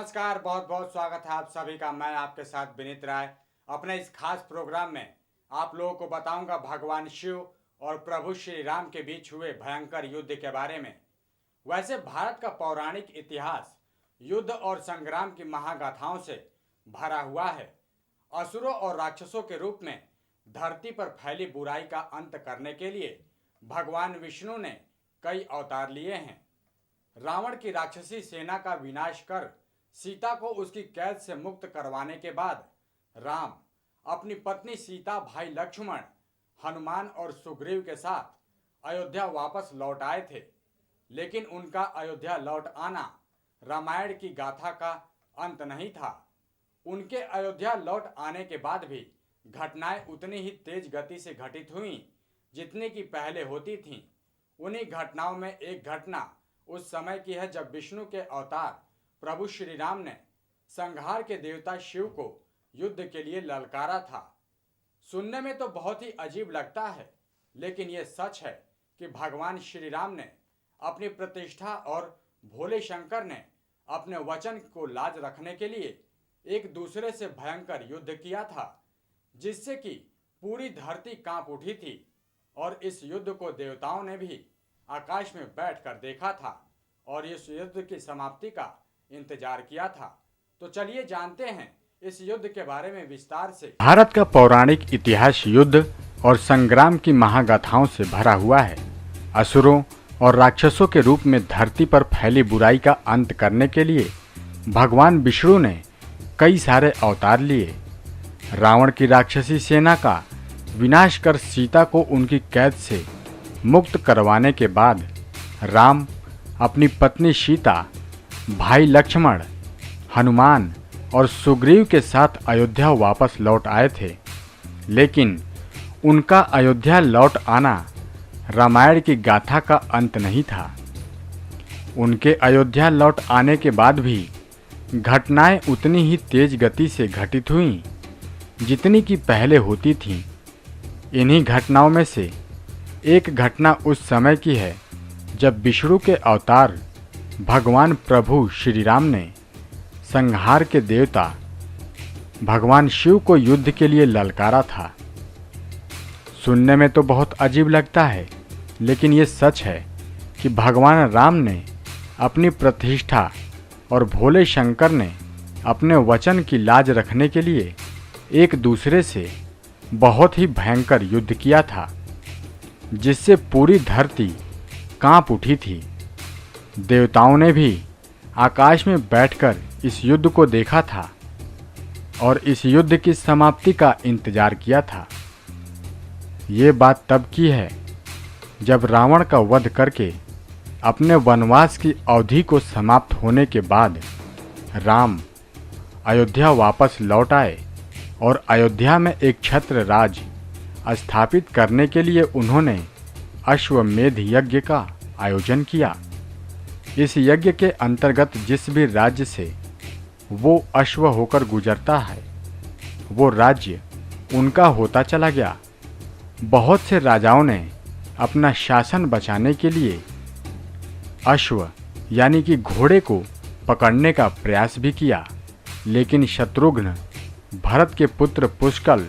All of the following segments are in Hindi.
नमस्कार, बहुत बहुत स्वागत है आप सभी का। मैं आपके साथ विनीत राय। अपने इस खास प्रोग्राम में आप लोगों को बताऊंगा भगवान शिव और प्रभु श्री राम के बीच हुए भयंकर युद्ध के बारे में। वैसे भारत का पौराणिक इतिहास युद्ध और संग्राम की महागाथाओं से भरा हुआ है। असुरों और राक्षसों के रूप में धरती पर फैली बुराई का अंत करने के लिए भगवान विष्णु ने कई अवतार लिए हैं। रावण की राक्षसी सेना का विनाश कर सीता को उसकी कैद से मुक्त करवाने के बाद राम अपनी पत्नी सीता, भाई लक्ष्मण, हनुमान और सुग्रीव के साथ अयोध्या वापस लौट आए थे। लेकिन उनका अयोध्या लौट आना रामायण की गाथा का अंत नहीं था। उनके अयोध्या लौट आने के बाद भी घटनाएं उतनी ही तेज गति से घटित हुईं जितनी कि पहले होती थीं। उन्हीं घटनाओं में एक घटना उस समय की है जब विष्णु के अवतार प्रभु श्री राम ने संहार के देवता शिव को युद्ध के लिए ललकारा था। सुनने में तो बहुत ही अजीब लगता है, लेकिन यह सच है कि भगवान श्री राम ने अपनी प्रतिष्ठा और भोले शंकर ने अपने वचन को लाज रखने के लिए एक दूसरे से भयंकर युद्ध किया था, जिससे कि पूरी धरती कांप उठी थी। और इस युद्ध को देवताओं ने भी आकाश में बैठकर देखा था और इस युद्ध की समाप्ति का इंतजार किया था। तो चलिए जानते हैं इस युद्ध के बारे में विस्तार से। भारत का पौराणिक इतिहास युद्ध और संग्राम की महागाथाओं से भरा हुआ है। असुरों और राक्षसों के रूप में धरती पर फैली बुराई का अंत करने के लिए भगवान विष्णु ने कई सारे अवतार लिए। रावण की राक्षसी सेना का विनाश कर सीता को उनकी कैद से मुक्त करवाने के बाद राम अपनी पत्नी सीता, भाई लक्ष्मण, हनुमान और सुग्रीव के साथ अयोध्या वापस लौट आए थे। लेकिन उनका अयोध्या लौट आना रामायण की गाथा का अंत नहीं था। उनके अयोध्या लौट आने के बाद भी घटनाएं उतनी ही तेज गति से घटित हुईं जितनी कि पहले होती थीं। इन्हीं घटनाओं में से एक घटना उस समय की है जब विष्णु के अवतार भगवान प्रभु श्री राम ने संहार के देवता भगवान शिव को युद्ध के लिए ललकारा था। सुनने में तो बहुत अजीब लगता है, लेकिन ये सच है कि भगवान राम ने अपनी प्रतिष्ठा और भोले शंकर ने अपने वचन की लाज रखने के लिए एक दूसरे से बहुत ही भयंकर युद्ध किया था, जिससे पूरी धरती कांप उठी थी। देवताओं ने भी आकाश में बैठकर इस युद्ध को देखा था और इस युद्ध की समाप्ति का इंतजार किया था। ये बात तब की है जब रावण का वध करके अपने वनवास की अवधि को समाप्त होने के बाद राम अयोध्या वापस लौट आए और अयोध्या में एक छत्र राज स्थापित करने के लिए उन्होंने अश्वमेध यज्ञ का आयोजन किया। इस यज्ञ के अंतर्गत जिस भी राज्य से वो अश्व होकर गुजरता है, वो राज्य उनका होता चला गया। बहुत से राजाओं ने अपना शासन बचाने के लिए अश्व यानी कि घोड़े को पकड़ने का प्रयास भी किया, लेकिन शत्रुघ्न, भरत के पुत्र पुष्कल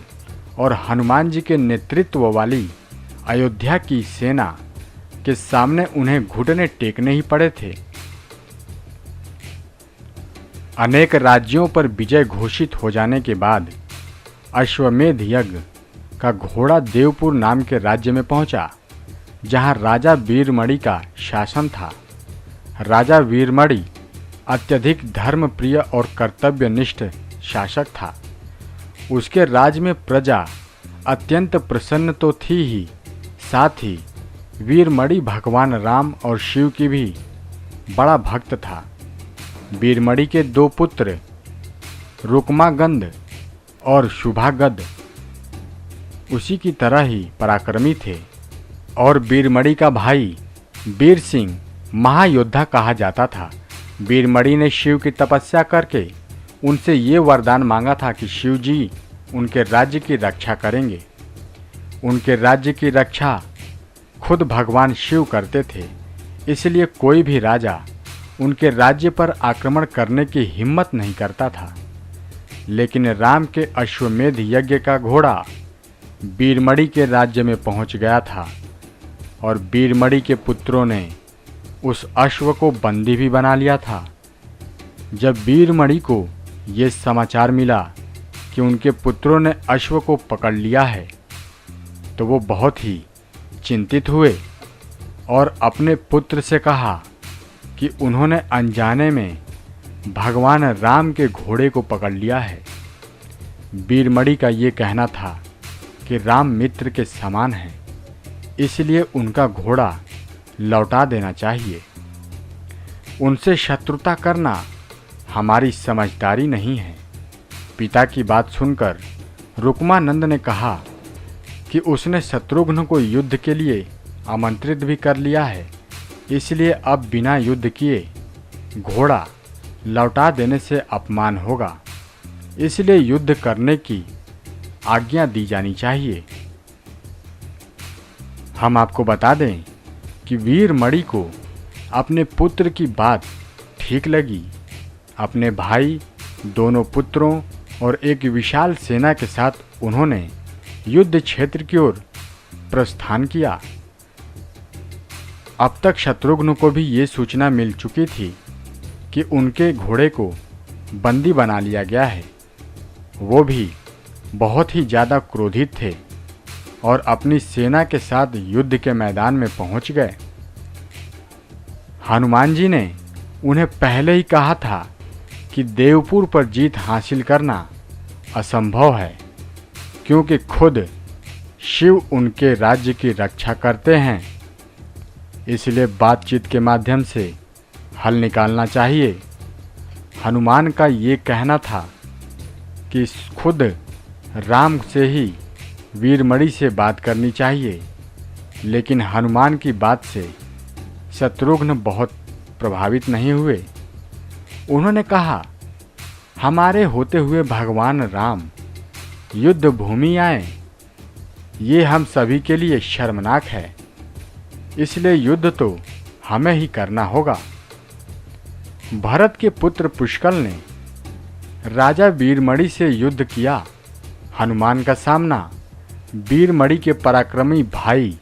और हनुमान जी के नेतृत्व वाली अयोध्या की सेना के सामने उन्हें घुटने टेकने ही पड़े थे। अनेक राज्यों पर विजय घोषित हो जाने के बाद अश्वमेध यज्ञ का घोड़ा देवपुर नाम के राज्य में पहुंचा, जहां राजा वीरमणि का शासन था। राजा वीरमणि अत्यधिक धर्मप्रिय और कर्तव्यनिष्ठ शासक था। उसके राज्य में प्रजा अत्यंत प्रसन्न तो थी ही, साथ ही वीरमणि भगवान राम और शिव की भी बड़ा भक्त था। वीरमणि के दो पुत्र रुक्मागंध और शुभागद उसी की तरह ही पराक्रमी थे और वीरमणि का भाई वीर सिंह महायोद्धा कहा जाता था। वीरमणि ने शिव की तपस्या करके उनसे ये वरदान मांगा था कि शिव जी उनके राज्य की रक्षा करेंगे। उनके राज्य की रक्षा खुद भगवान शिव करते थे, इसलिए कोई भी राजा उनके राज्य पर आक्रमण करने की हिम्मत नहीं करता था। लेकिन राम के अश्वमेध यज्ञ का घोड़ा बीरमणि के राज्य में पहुंच गया था और बीरमणि के पुत्रों ने उस अश्व को बंदी भी बना लिया था। जब बीरमणि को ये समाचार मिला कि उनके पुत्रों ने अश्व को पकड़ लिया है तो वो बहुत ही चिंतित हुए और अपने पुत्र से कहा कि उन्होंने अनजाने में भगवान राम के घोड़े को पकड़ लिया है। बीरमणि का ये कहना था कि राम मित्र के समान हैं, इसलिए उनका घोड़ा लौटा देना चाहिए। उनसे शत्रुता करना हमारी समझदारी नहीं है। पिता की बात सुनकर रुक्मानंद ने कहा कि उसने शत्रुघ्न को युद्ध के लिए आमंत्रित भी कर लिया है, इसलिए अब बिना युद्ध किए घोड़ा लौटा देने से अपमान होगा, इसलिए युद्ध करने की आज्ञा दी जानी चाहिए। हम आपको बता दें कि वीरमणि को अपने पुत्र की बात ठीक लगी। अपने भाई, दोनों पुत्रों और एक विशाल सेना के साथ उन्होंने युद्ध क्षेत्र की ओर प्रस्थान किया। अब तक शत्रुघ्न को भी ये सूचना मिल चुकी थी कि उनके घोड़े को बंदी बना लिया गया है। वो भी बहुत ही ज़्यादा क्रोधित थे और अपनी सेना के साथ युद्ध के मैदान में पहुंच गए। हनुमान जी ने उन्हें पहले ही कहा था कि देवपुर पर जीत हासिल करना असंभव है, क्योंकि खुद शिव उनके राज्य की रक्षा करते हैं। इसलिए बातचीत के माध्यम से हल निकालना चाहिए। हनुमान का ये कहना था कि खुद राम से ही वीरमणि से बात करनी चाहिए, लेकिन हनुमान की बात से शत्रुघ्न बहुत प्रभावित नहीं हुए। उन्होंने कहा, हमारे होते हुए भगवान राम युद्ध भूमि आए, ये हम सभी के लिए शर्मनाक है, इसलिए युद्ध तो हमें ही करना होगा। भरत के पुत्र पुष्कल ने राजा वीरमणि से युद्ध किया। हनुमान का सामना वीरमणि के पराक्रमी भाई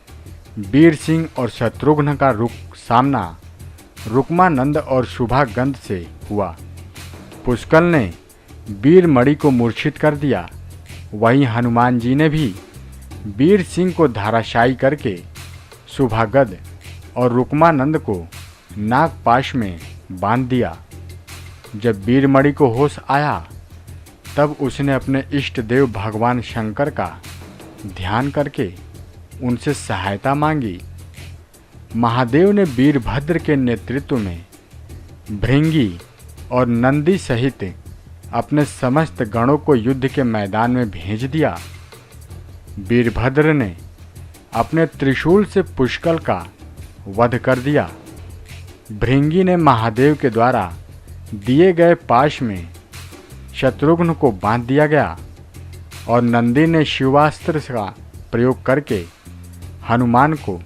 वीर सिंह और शत्रुघ्न का सामना रुक्मानंद और शुभागंध से हुआ। पुष्कल ने वीरमणि को मूर्छित कर दिया। वहीं हनुमान जी ने भी वीर सिंह को धाराशायी करके शुभागंध और रुक्मानंद को नागपाश में बांध दिया। जब वीरमणि को होश आया तब उसने अपने इष्ट देव भगवान शंकर का ध्यान करके उनसे सहायता मांगी। महादेव ने वीरभद्र के नेतृत्व में भृंगी और नंदी सहित अपने समस्त गणों को युद्ध के मैदान में भेज दिया। वीरभद्र ने अपने त्रिशूल से पुष्कल का वध कर दिया। भृंगी ने महादेव के द्वारा दिए गए पाश में शत्रुघ्न को बांध दिया गया और नंदी ने शिवास्त्र का प्रयोग करके हनुमान को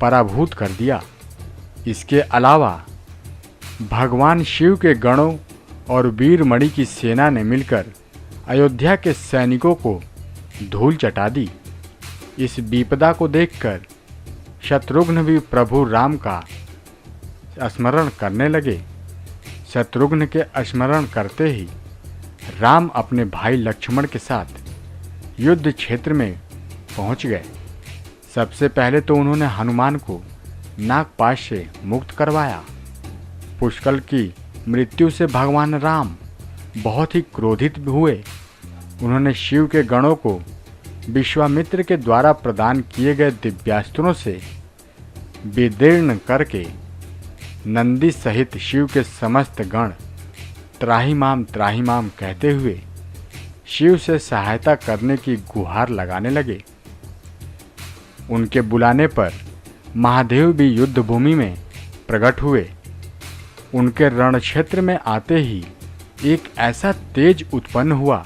पराभूत कर दिया। इसके अलावा भगवान शिव के गणों और वीरमणि की सेना ने मिलकर अयोध्या के सैनिकों को धूल चटा दी। इस विपदा को देखकर शत्रुघ्न भी प्रभु राम का स्मरण करने लगे। शत्रुघ्न के स्मरण करते ही राम अपने भाई लक्ष्मण के साथ युद्ध क्षेत्र में पहुंच गए। सबसे पहले तो उन्होंने हनुमान को नागपाश से मुक्त करवाया। पुष्कल की मृत्यु से भगवान राम बहुत ही क्रोधित हुए। उन्होंने शिव के गणों को विश्वामित्र के द्वारा प्रदान किए गए दिव्यास्त्रों से विदीर्ण करके नंदी सहित शिव के समस्त गण त्राहिमाम त्राहिमाम कहते हुए शिव से सहायता करने की गुहार लगाने लगे। उनके बुलाने पर महादेव भी युद्ध भूमि में प्रकट हुए। उनके रण क्षेत्र में आते ही एक ऐसा तेज उत्पन्न हुआ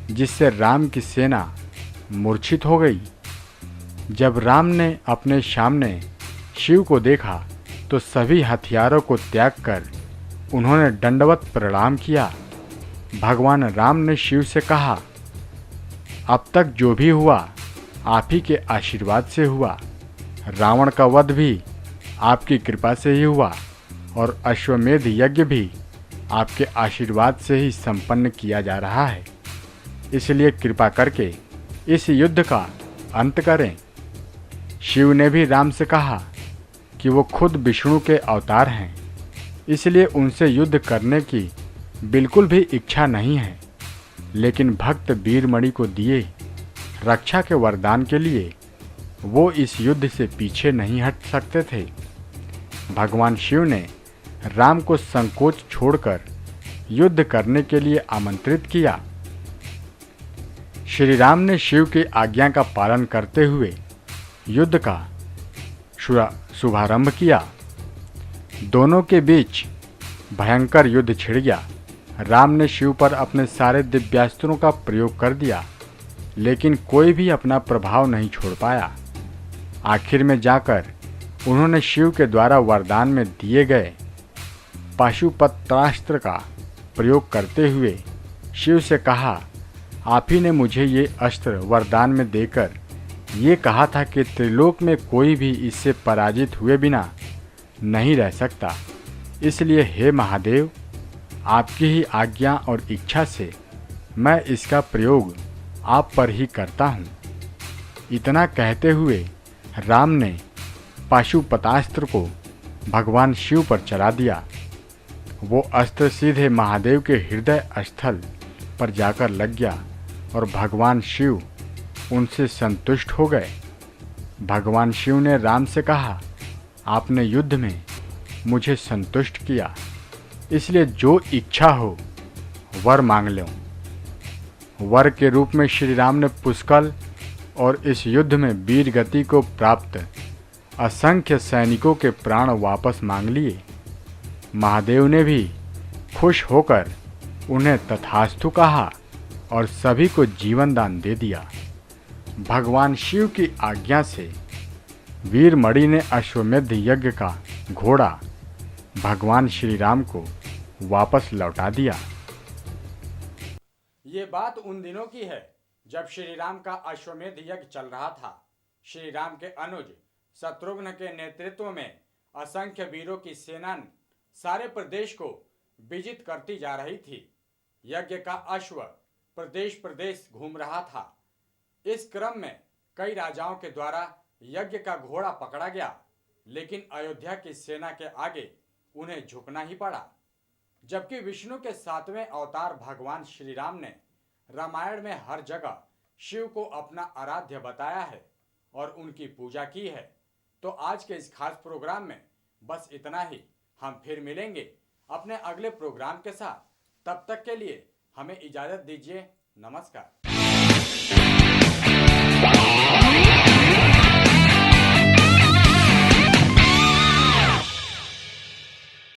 जिससे राम की सेना मूर्छित हो गई। जब राम ने अपने सामने शिव को देखा तो सभी हथियारों को त्याग कर उन्होंने दंडवत प्रणाम किया। भगवान राम ने शिव से कहा, अब तक जो भी हुआ आप ही के आशीर्वाद से हुआ। रावण का वध भी आपकी कृपा से ही हुआ और अश्वमेध यज्ञ भी आपके आशीर्वाद से ही संपन्न किया जा रहा है। इसलिए कृपा करके इस युद्ध का अंत करें। शिव ने भी राम से कहा कि वो खुद विष्णु के अवतार हैं, इसलिए उनसे युद्ध करने की बिल्कुल भी इच्छा नहीं है, लेकिन भक्त वीरमणि को दिए रक्षा के वरदान के लिए वो इस युद्ध से पीछे नहीं हट सकते थे। भगवान शिव ने राम को संकोच छोड़कर युद्ध करने के लिए आमंत्रित किया। श्री राम ने शिव की आज्ञा का पालन करते हुए युद्ध का शुभारंभ किया। दोनों के बीच भयंकर युद्ध छिड़ गया। राम ने शिव पर अपने सारे दिव्यास्त्रों का प्रयोग कर दिया, लेकिन कोई भी अपना प्रभाव नहीं छोड़ पाया। आखिर में जाकर उन्होंने शिव के द्वारा वरदान में दिए गए पाशुपत्रास्त्र का प्रयोग करते हुए शिव से कहा, आप ही ने मुझे ये अस्त्र वरदान में देकर ये कहा था कि त्रिलोक में कोई भी इससे पराजित हुए बिना नहीं रह सकता। इसलिए हे महादेव, आपकी ही आज्ञा और इच्छा से मैं इसका प्रयोग आप पर ही करता हूँ। इतना कहते हुए राम ने पाशुपतास्त्र को भगवान शिव पर चला दिया। वो अस्त्र सीधे महादेव के हृदय स्थल पर जाकर लग गया और भगवान शिव उनसे संतुष्ट हो गए। भगवान शिव ने राम से कहा, आपने युद्ध में मुझे संतुष्ट किया, इसलिए जो इच्छा हो वर मांग लो। वर के रूप में श्री राम ने पुष्कल और इस युद्ध में वीर गति को प्राप्त असंख्य सैनिकों के प्राण वापस मांग लिए। महादेव ने भी खुश होकर उन्हें तथास्तु कहा और सभी को जीवन दान दे दिया। भगवान शिव की आज्ञा से वीरमणि ने अश्वमेध यज्ञ का घोड़ा भगवान श्री राम को वापस लौटा दिया। ये बात उन दिनों की है जब श्री राम का अश्वमेध यज्ञ चल रहा था। श्री राम के अनुज शत्रुघ्न के नेतृत्व में असंख्य वीरों की सेना सारे प्रदेश को विजित करती जा रही थी। यज्ञ का अश्व प्रदेश प्रदेश घूम रहा था। इस क्रम में कई राजाओं के द्वारा यज्ञ का घोड़ा पकड़ा गया, लेकिन अयोध्या की सेना के आगे उन्हें झुकना ही पड़ा। जबकि विष्णु के 7वें अवतार भगवान श्री राम ने रामायण में हर जगह शिव को अपना आराध्य बताया है और उनकी पूजा की है। तो आज के इस खास प्रोग्राम में बस इतना ही। हम फिर मिलेंगे अपने अगले प्रोग्राम के साथ। तब तक के लिए हमें इजाज़त दीजिए। नमस्कार।